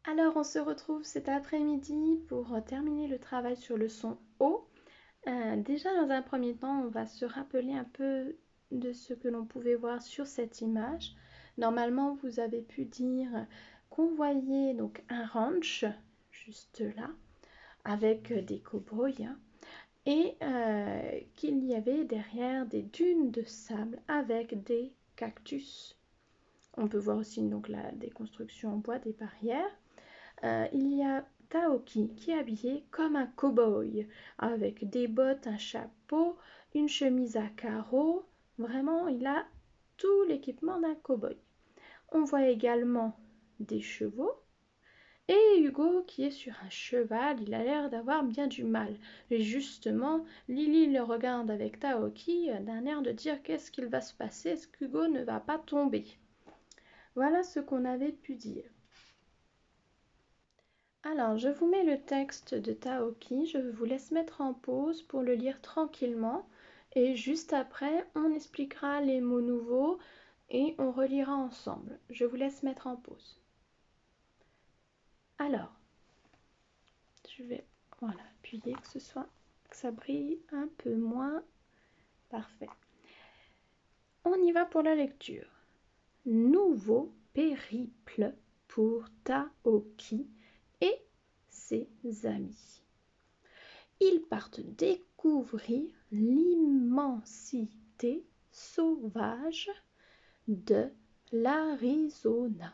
Alors, on se retrouve cet après-midi pour terminer le travail sur le son O. Déjà, dans un premier temps, on va se rappeler un peu de ce que l'on pouvait voir sur cette image. Normalement, vous avez pu dire qu'on voyait donc un ranch, juste là, avec des cow-boys, hein, et qu'il y avait derrière des dunes de sable avec des cactus. On peut voir aussi donc des constructions en bois, des barrières. Il y a Taoki qui est habillé comme un cow-boy, avec des bottes, un chapeau, une chemise à carreaux. Vraiment, il a tout l'équipement d'un cow-boy. On voit également des chevaux. Et Hugo qui est sur un cheval, il a l'air d'avoir bien du mal. Et justement, Lily le regarde avec Taoki d'un air de dire qu'est-ce qu'il va se passer, est-ce qu'Hugo ne va pas tomber. Voilà ce qu'on avait pu dire. Alors, je vous mets le texte de Taoki, je vous laisse mettre en pause pour le lire tranquillement et juste après, on expliquera les mots nouveaux et on relira ensemble. Je vous laisse mettre en pause. Alors, je vais appuyer que ça brille un peu moins. Parfait. On y va pour la lecture. Nouveau périple pour Taoki et ses amis. Ils partent découvrir l'immensité sauvage de l'Arizona.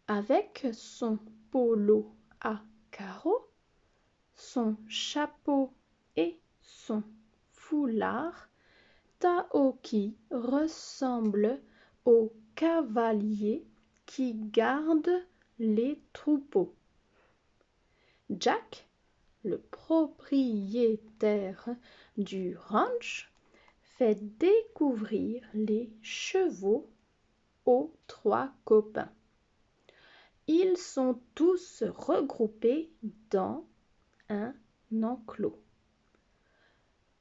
Avec son polo à carreaux, son chapeau et son foulard, Taoki ressemble au cavalier qui garde les troupeaux. Jack, le propriétaire du ranch, fait découvrir les chevaux aux 3 copains. Ils sont tous regroupés dans un enclos.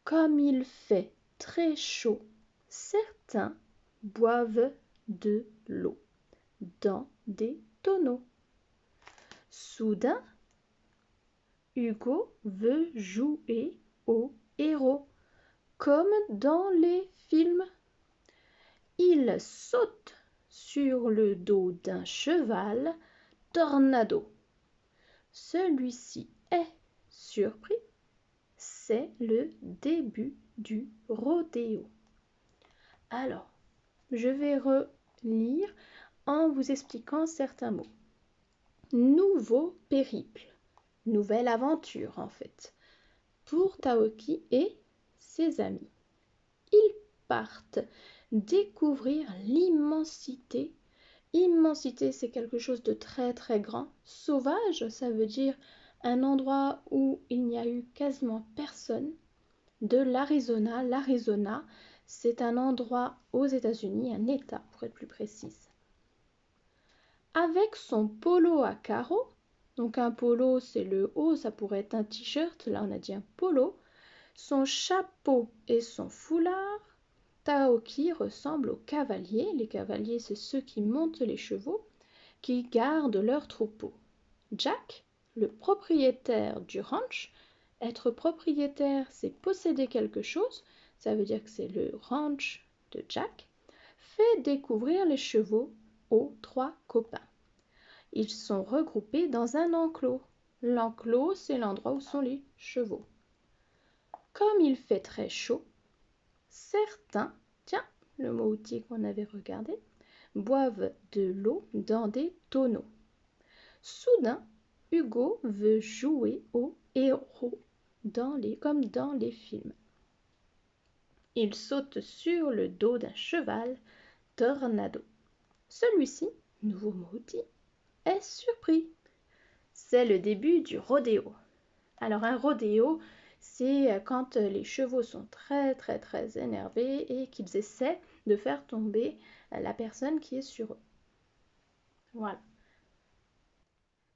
Comme il fait très chaud, certains boivent de l'eau dans des tonneaux. Soudain, Hugo veut jouer au héros, comme dans les films. Il saute sur le dos d'un cheval tornado. Celui-ci est surpris. C'est le début du rodéo. Alors, je vais relire en vous expliquant certains mots. Nouveau périple. Nouvelle aventure en fait. Pour Taoki et ses amis. Ils partent découvrir l'immensité. Immensité, c'est quelque chose de très très grand. Sauvage, ça veut dire un endroit où il n'y a eu quasiment personne. De l'Arizona. L'Arizona, c'est un endroit aux États-Unis, un État pour être plus précise. Avec son polo à carreaux, donc un polo c'est le haut, ça pourrait être un t-shirt, là on a dit un polo, son chapeau et son foulard, Taoki ressemble aux cavaliers. Les cavaliers, c'est ceux qui montent les chevaux, qui gardent leur troupeau. Jack, le propriétaire du ranch, être propriétaire, c'est posséder quelque chose, ça veut dire que c'est le ranch de Jack, fait découvrir les chevaux aux 3 copains. Ils sont regroupés dans un enclos. L'enclos, c'est l'endroit où sont les chevaux. Comme il fait très chaud, certains, tiens, le mot outil qu'on avait regardé, boivent de l'eau dans des tonneaux. Soudain, Hugo veut jouer au héros comme dans les films. Il saute sur le dos d'un cheval tornado. Celui-ci, nouveau mot outil, est surpris. C'est le début du rodéo. Alors un rodéo, c'est quand les chevaux sont très très très énervés et qu'ils essaient de faire tomber la personne qui est sur eux. Voilà.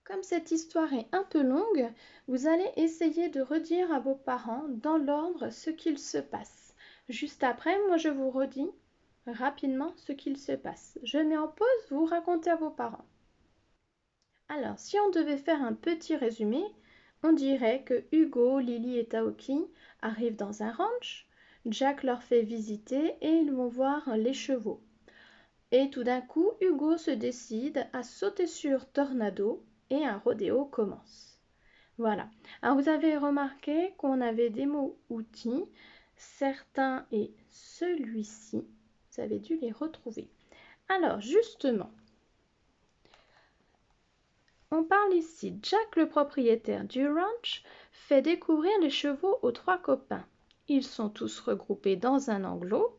Comme cette histoire est un peu longue, vous allez essayer de redire à vos parents dans l'ordre ce qu'il se passe. Juste après, moi je vous redis rapidement ce qu'il se passe. Je mets en pause, vous racontez à vos parents. Alors, si on devait faire un petit résumé, on dirait que Hugo, Lily et Taoki arrivent dans un ranch. Jack leur fait visiter et ils vont voir les chevaux. Et tout d'un coup, Hugo se décide à sauter sur Tornado et un rodéo commence. Voilà. Alors vous avez remarqué qu'on avait des mots outils, certains et celui-ci. Vous avez dû les retrouver. Alors justement, on parle ici. Jack, le propriétaire du ranch, fait découvrir les chevaux aux 3 copains. Ils sont tous regroupés dans un enclos.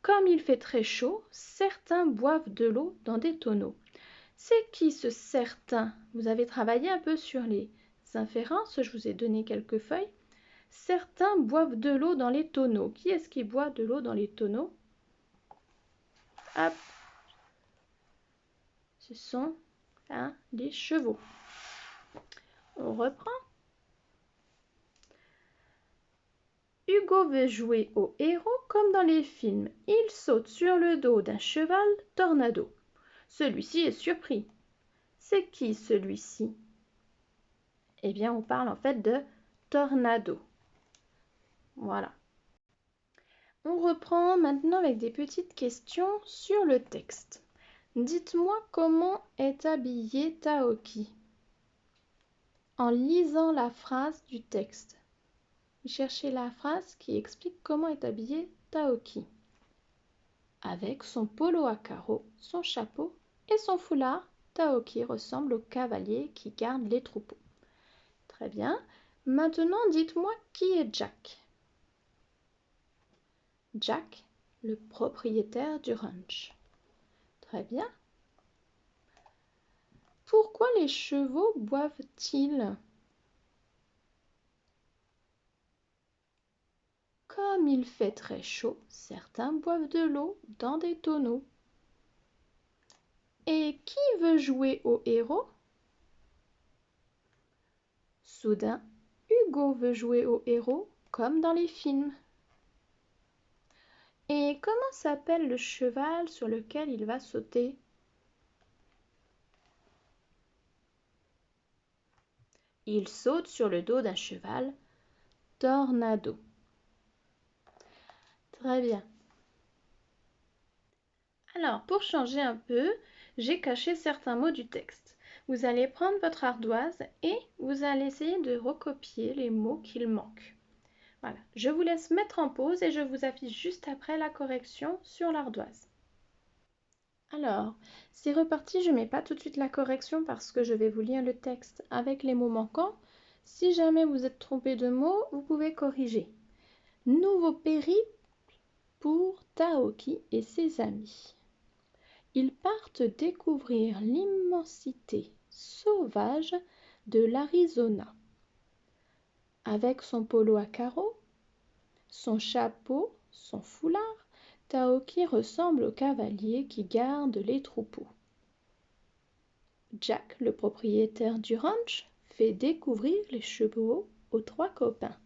Comme il fait très chaud, certains boivent de l'eau dans des tonneaux. C'est qui ce certain? Vous avez travaillé un peu sur les inférences, je vous ai donné quelques feuilles. Certains boivent de l'eau dans les tonneaux. Qui est-ce qui boit de l'eau dans les tonneaux? Hop. Ce sont les chevaux. On reprend. Hugo veut jouer au héros comme dans les films. Il saute sur le dos d'un cheval Tornado. Celui-ci est surpris. C'est qui celui-ci? Eh bien, on parle en fait de Tornado. Voilà. On reprend maintenant avec des petites questions sur le texte. Dites-moi comment est habillé Taoki. En lisant la phrase du texte. Cherchez la phrase qui explique comment est habillé Taoki. Avec son polo à carreaux, son chapeau et son foulard, Taoki ressemble au cavalier qui garde les troupeaux. Très bien. Maintenant, dites-moi qui est Jack. Jack, le propriétaire du ranch. Très bien. Pourquoi les chevaux boivent-ils? Comme il fait très chaud, certains boivent de l'eau dans des tonneaux. Et qui veut jouer au héros? Soudain, Hugo veut jouer au héros comme dans les films. Et comment s'appelle le cheval sur lequel il va sauter? Il saute sur le dos d'un cheval Tornado. Très bien. Alors, pour changer un peu, j'ai caché certains mots du texte. Vous allez prendre votre ardoise et vous allez essayer de recopier les mots qu'il manque. Voilà, je vous laisse mettre en pause et je vous affiche juste après la correction sur l'ardoise. Alors, c'est reparti, je ne mets pas tout de suite la correction parce que je vais vous lire le texte avec les mots manquants. Si jamais vous êtes trompé de mots, vous pouvez corriger. Nouveau périple pour Taoki et ses amis. Ils partent découvrir l'immensité sauvage de l'Arizona. Avec son polo à carreaux, son chapeau, son foulard, Taoki ressemble au cavalier qui garde les troupeaux. Jack, le propriétaire du ranch, fait découvrir les chevaux aux 3 copains.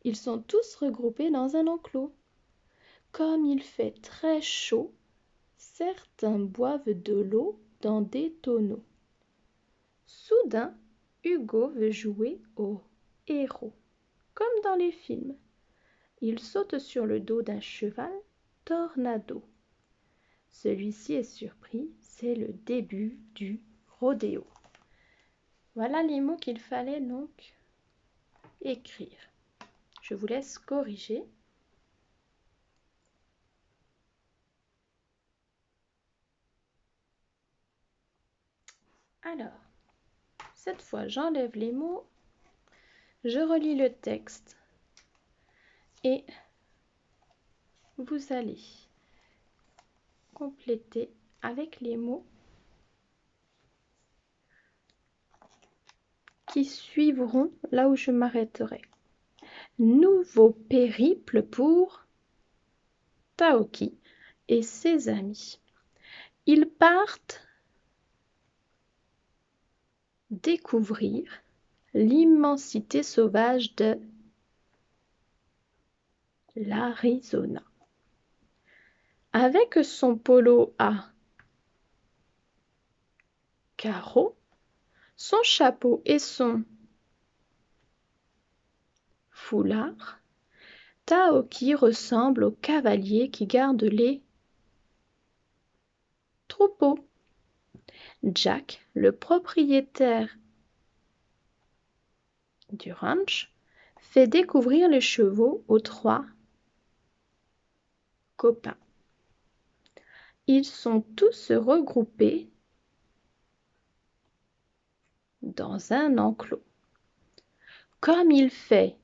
Ils sont tous regroupés dans un enclos. Comme il fait très chaud, certains boivent de l'eau dans des tonneaux. Soudain, Hugo veut jouer au héros, comme dans les films. Il saute sur le dos d'un cheval Tornado. Celui-ci est surpris, c'est le début du rodéo. Voilà les mots qu'il fallait donc écrire. Je vous laisse corriger. Alors, cette fois, j'enlève les mots, je relis le texte et vous allez compléter avec les mots qui suivront là où je m'arrêterai. Nouveau périple pour Taoki et ses amis. Ils partent découvrir l'immensité sauvage de l'Arizona. Avec son polo à Caro, son chapeau et son foulard. Taoki ressemble au cavalier qui garde les troupeaux. Jack, le propriétaire du ranch, fait découvrir les chevaux aux 3 copains. Ils sont tous regroupés dans un enclos. Comme il fait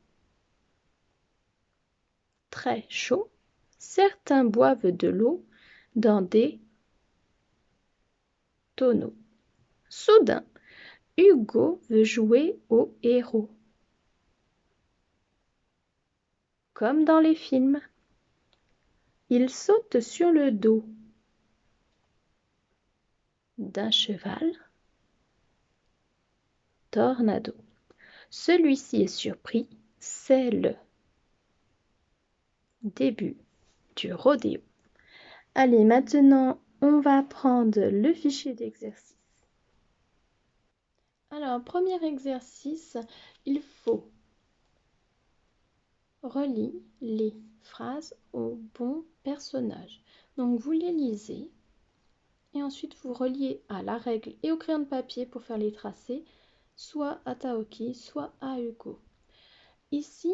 très chaud, certains boivent de l'eau dans des tonneaux. Soudain, Hugo veut jouer au héros. Comme dans les films, il saute sur le dos d'un cheval tornado. Celui-ci est surpris, c'est le début du rodéo. Allez, maintenant, on va prendre le fichier d'exercice. Alors, premier exercice, il faut relier les phrases au bon personnage. Donc, vous les lisez et ensuite vous reliez à la règle et au crayon de papier pour faire les tracés, soit à Taoki, soit à Hugo. Ici,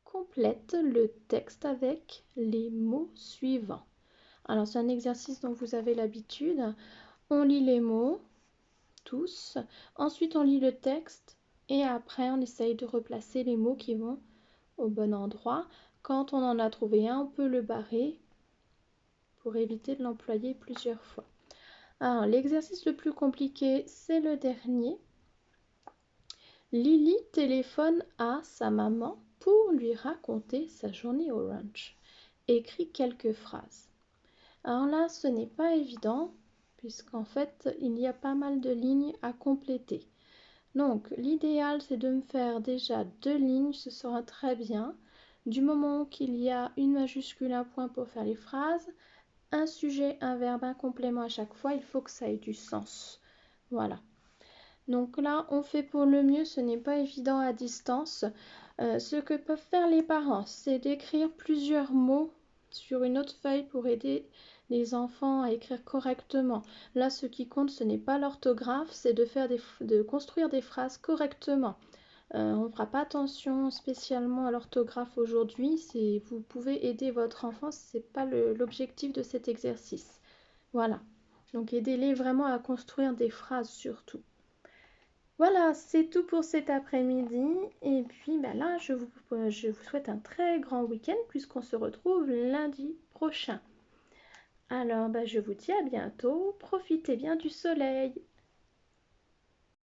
complète le texte avec les mots suivants. Alors, c'est un exercice dont vous avez l'habitude. On lit les mots, tous. Ensuite, on lit le texte. Et après, on essaye de replacer les mots qui vont au bon endroit. Quand on en a trouvé un, on peut le barrer pour éviter de l'employer plusieurs fois. Alors, l'exercice le plus compliqué, c'est le dernier. Lily téléphone à sa maman pour lui raconter sa journée au ranch. Écrit quelques phrases. Alors là, ce n'est pas évident, puisqu'en fait, il y a pas mal de lignes à compléter. Donc, l'idéal, c'est de me faire déjà 2 lignes, ce sera très bien. Du moment qu'il y a une majuscule, un point pour faire les phrases, un sujet, un verbe, un complément à chaque fois, il faut que ça ait du sens. Voilà. Donc là, on fait pour le mieux, ce n'est pas évident à distance. Ce que peuvent faire les parents, c'est d'écrire plusieurs mots sur une autre feuille pour aider les enfants à écrire correctement. Là, ce qui compte, ce n'est pas l'orthographe, c'est de construire des phrases correctement. On ne fera pas attention spécialement à l'orthographe aujourd'hui. Vous pouvez aider votre enfant, ce n'est pas l'objectif de cet exercice. Voilà. Donc, aidez-les vraiment à construire des phrases surtout. Voilà, c'est tout pour cet après-midi. Et puis là, je vous souhaite un très grand week-end puisqu'on se retrouve lundi prochain. Alors, je vous dis à bientôt. Profitez bien du soleil.